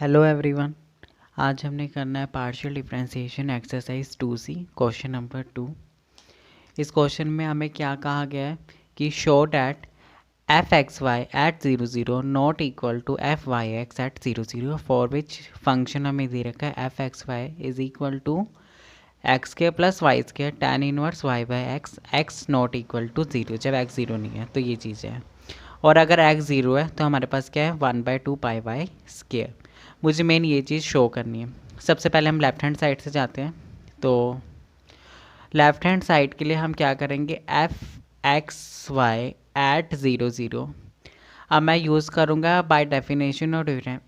Hello everyone. आज हमने करना है partial differentiation exercise 2C question number 2। इस क्वेश्चन में हमें क्या कहा गया है कि show that F X Y at 0 0 not equal to F Y X at 0 0 for which function हमें दे रखा है F X Y is equal to X K plus Y square tan inverse Y by X X not equal to 0 जब x 0 नहीं है तो ये चीज़ है। और अगर एक्स 0 है तो हमारे पास क्या है 1/2 पाई वाई स्केयर। मुझे मेन ये चीज़ शो करनी है। सबसे पहले हम लेफ़्ट हैंड साइड से जाते हैं। तो लेफ़्ट हैंड साइड के लिए हम क्या करेंगे एफ एक्स वाई एट 0 0। अब मैं यूज़ करूँगा बाय डेफिनेशन और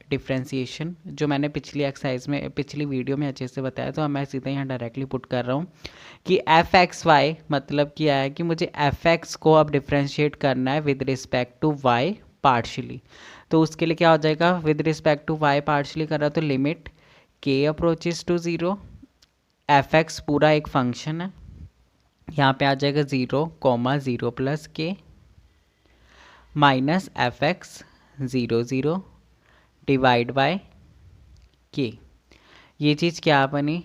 डिफ्रेंशिएशन जो मैंने पिछली एक्सरसाइज में पिछली वीडियो में अच्छे से बताया। तो अब मैं सीधा यहाँ डायरेक्टली पुट कर रहा हूँ कि एफ एक्स वाई मतलब क्या है कि मुझे एफ एक्स को अब डिफ्रेंशिएट करना है with respect to Y partially. तो उसके लिए क्या हो जाएगा with respect to Y partially कर रहा तो limit K approaches to 0। F x पूरा एक फंक्शन है, यहाँ पे आ जाएगा 0, 0 प्लस के minus F x 0 0 divide bye के। ये चीज़ क्या बनी,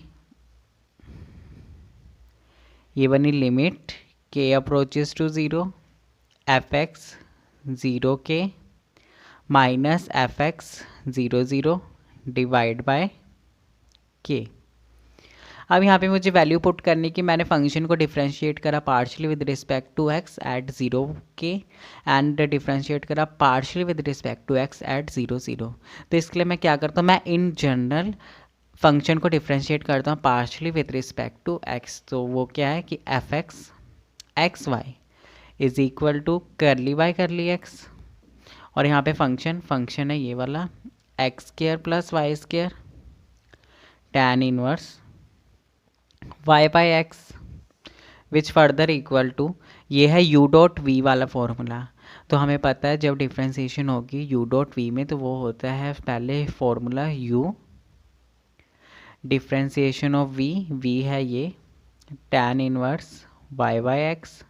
ये बनी limit K approaches to 0 F x 0 के minus F x 0 0 divide bye के। अब यहाँ पे मुझे वैल्यू पुट करनी कि मैंने फंक्शन को डिफरेंशिएट करा partially with respect to X at 0 के एंड डिफरेंशिएट करा partially with respect to X at 0 0। तो इसके लिए मैं क्या करता हूँ, मैं इन जनरल फंक्शन को डिफरेंशिएट करता हूँ partially with respect to X. तो वो क्या है कि F X X Y is equal to curly Y curly X, और यहाँ पे फंक्शन है ये वाला X square plus Y square tan inverse Y by X which further equal to ये है यू डॉट वी वाला फॉर्मूला। तो हमें पता है जब डिफ्रेंसिएशन होगी यू डॉट वी में तो वो होता है पहले formula U differentiation of V है ये tan inverse Y by X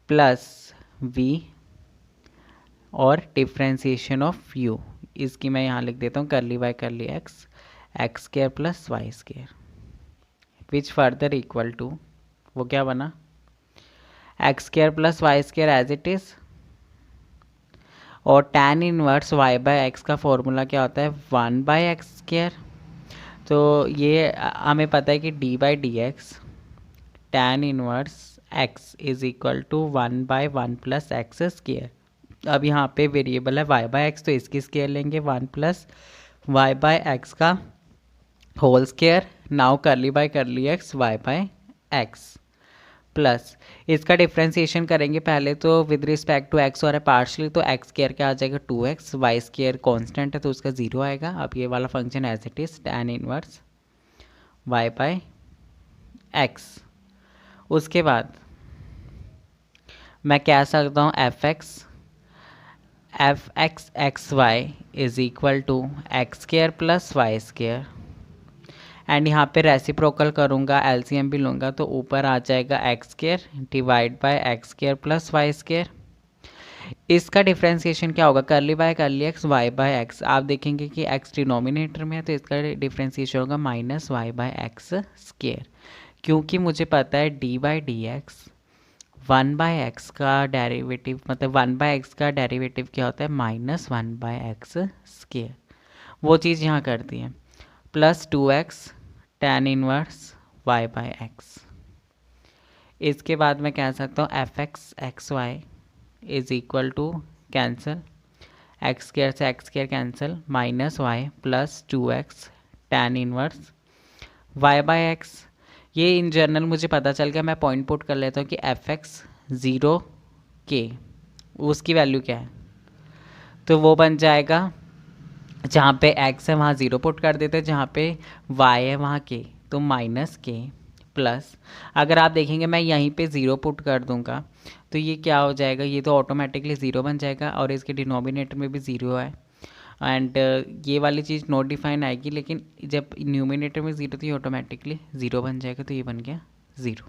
plus V और डिफ्रेंसिएशन ऑफ यू, इसकी मैं यहाँ लिख देता हूँ curly Y curly X X square plus Y square which further equal to वो क्या बना X square plus Y square as it is, और tan inverse Y by X का फॉर्मूला क्या होता है 1/x स्केयर। तो ये हमें पता है कि D by D X tan inverse X is equal to 1/1 plus X square. अब यहाँ पे वेरिएबल है वाई बाय एक्स तो इसकी स्केयर लेंगे 1 प्लस वाई बाय एक्स का whole square now curly by curly X Y by X plus इसका differentiation करेंगे पहले तो विद रिस्पेक्ट टू एक्स और है पार्शली। तो एक्स स्केयर क्या आ जाएगा 2x, वाई स्केयर कॉन्स्टेंट है तो उसका 0 आएगा। अब ये वाला function as it is tan inverse Y by X. उसके बाद मैं कह सकता हूँ F X X Y is equal to X square plus Y square and यहाँ पे रेसिप्रोकल करूँगा एलसीएम भी लूँगा तो ऊपर आ जाएगा X square divide by X square plus Y square. इसका डिफ्रेंसिएशन क्या होगा करली by curly X Y by x. आप देखेंगे कि एक्स डिनोमिनेटर में है तो इसका डिफ्रेंसिएशन होगा minus Y by X square, क्योंकि मुझे पता है D by D x 1/x का डेरिवेटिव मतलब 1/x का डेरिवेटिव क्या होता है -1/x स्केयर। वो चीज़ यहाँ करती है plus 2x tan inverse Y by X. इसके बाद मैं कह सकता हूँ F X X Y is equal to cancel X square से X square cancel minus Y plus 2x tan inverse Y by X. ये इन जनरल मुझे पता चल गया, मैं पॉइंट पुट कर लेता हूँ कि एफ एक्स 0 के उसकी वैल्यू क्या है तो वो बन जाएगा जहाँ पे x है वहाँ 0 पुट कर देते हैं, जहाँ पे y है वहाँ k तो माइनस के प्लस अगर आप देखेंगे मैं यहीं पे 0 पुट कर दूंगा तो ये क्या हो जाएगा, ये तो ऑटोमेटिकली 0 बन जाएगा और इसके डिनोमिनेटर में भी 0 है एंड ये वाली चीज़ नॉट डिफाइन आएगी, लेकिन जब न्यूमिनेटर में 0 तो ये ऑटोमेटिकली 0 बन जाएगा तो ये बन गया 0।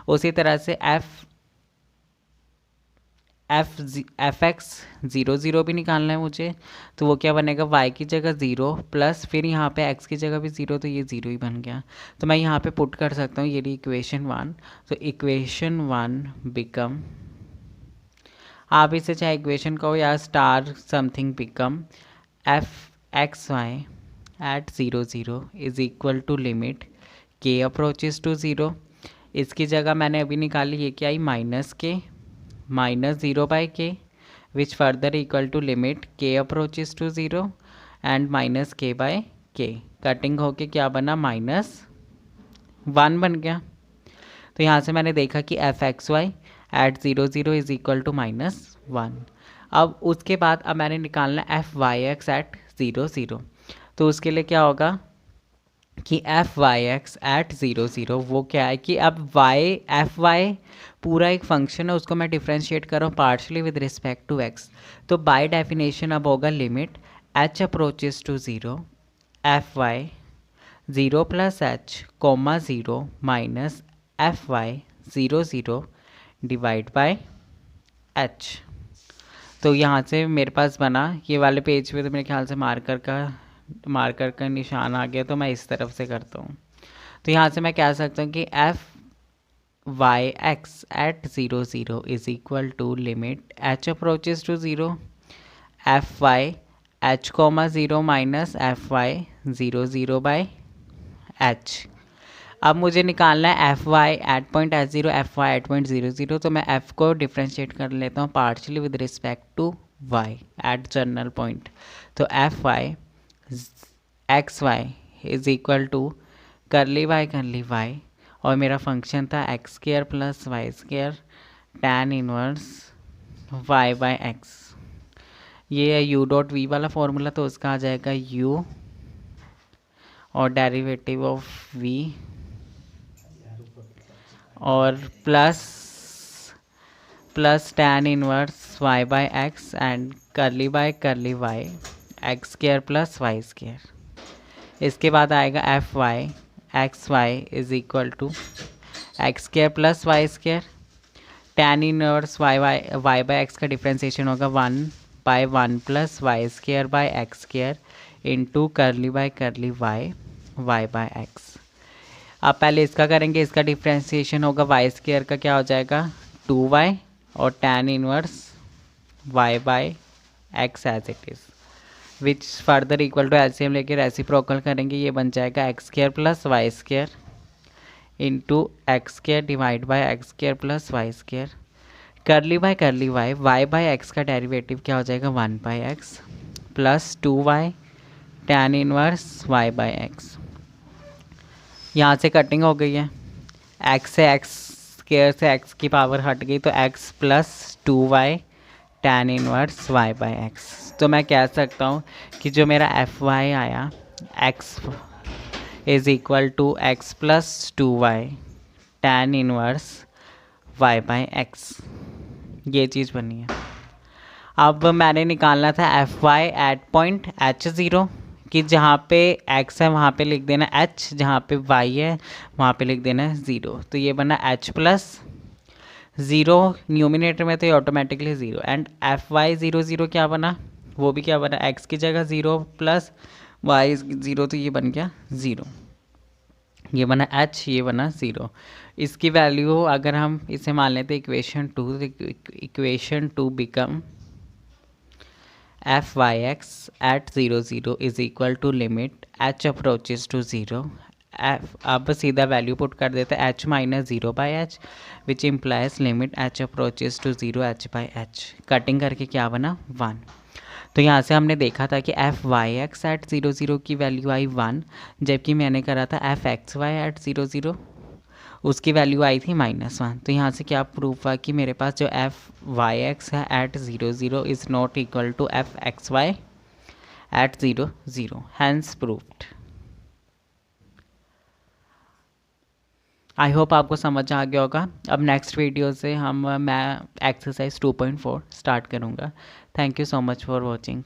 उसी तरह से एफ एक्स 0 भी निकालना है मुझे, तो वो क्या बनेगा, y की जगह 0 प्लस फिर यहाँ पे x की जगह भी 0, तो ये 0 ही बन गया। तो मैं यहाँ पे पुट कर सकता हूँ, ये रही इक्वेशन 1। तो इक्वेशन 1 बिकम, आप इसे चाहे इक्वेशन कहो या star something, become F X Y at 0 is equal to limit K approaches to 0। इसकी जगह मैंने अभी निकाली, ये क्या आई, -0/k which further equal to limit K approaches to 0 and -k/k। Cutting होके क्या बना, -1 बन गया। तो यहाँ से मैंने देखा कि F X Y at 0 is equal to -1। अब उसके बाद अब मैंने निकालना एफ वाई एक्स एट 0 तो उसके लिए क्या होगा कि एफ वाई एक्स एट 0 वो क्या है कि अब वाई एफ वाई पूरा एक फंक्शन है, उसको मैं डिफ्रेंशिएट कर रहा हूँ partially with respect to X. तो बाय डेफिनेशन अब होगा limit H approaches to 0 F Y 0 + h, 0 minus F Y 0 divide by h। तो यहाँ से मेरे पास बना, ये वाले पेज पे तो मेरे ख्याल से मार्कर का निशान आ गया, तो मैं इस तरफ से करता हूँ। तो यहाँ से मैं कह सकता हूँ कि F Y X at 0 is equal to limit H approaches to 0 F Y h, 0 minus F Y 0 by h। अब मुझे निकालना है F Y at point H 0, F Y at point 0, तो मैं f को डिफ्रेंशिएट कर लेता हूँ partially with respect to y at general point. तो F Y X Y is equal to curly y, और मेरा फंक्शन था x² + y² tan inverse y/x। ये है u डॉट v वाला फॉर्मूला, तो उसका आ जाएगा u और डेरिवेटिव ऑफ v और plus tan inverse y/x and curly y x² + y²। इसके बाद आएगा F Y X Y is equal to x² + y²। tan inverse y/x का डिफ्रेंसिएशन होगा 1/1 + y² इंटू करली y/x। अब पहले इसका करेंगे, इसका डिफ्रेंसिएशन होगा y² का क्या हो जाएगा 2y और tan inverse y/x as it is which further equal to LCM लेके रेसिप्रोकल करेंगे, ये बन जाएगा x² + y² into x² divide by x² + y²। करली y/x का डेरिवेटिव क्या हो जाएगा 1/x plus 2y tan inverse y/x। यहाँ से कटिंग हो गई है, x से x² से x की पावर हट गई, तो x + 2y tan inverse y/x। तो मैं कह सकता हूँ कि जो मेरा एफ वाई आया x is equal to x + 2y tan inverse y/x। ये चीज़ बनी है। अब मैंने निकालना था F Y at point H 0 कि जहाँ पे x है वहाँ पे लिख देना h, जहाँ पे y है वहाँ पे लिख देना 0। तो ये बना h + 0 न्यूमिनेटर में, तो ये ऑटोमेटिकली 0 एंड एफ वाई 0 क्या बना, वो भी क्या बना, x की जगह 0 प्लस y 0, तो ये बन गया 0। ये बना h, ये बना 0। इसकी वैल्यू अगर हम इसे मान लेते इक्वेशन 2, तो equation 2 become F Y X at 0 is equal to limit h approaches to 0 F. अब सीधा वैल्यू पुट कर देते हैं h - 0/h which implies limit h approaches to 0 h/h। Cutting करके क्या बना 1। तो यहाँ से हमने देखा था कि एफ वाई एक्स एट 0 की वैल्यू आई 1, जबकि मैंने करा था एफ एक्स वाई एट 0 उसकी वैल्यू आई थी -1। तो यहाँ से क्या प्रूफ हुआ कि मेरे पास जो एफ वाई एक्स है at 0 is not equal to F X Y at 0 hence proved. I hope आपको समझ आ गया होगा। अब नेक्स्ट वीडियो से मैं एक्सरसाइज 2.4 स्टार्ट करूँगा। Thank you so much for watching.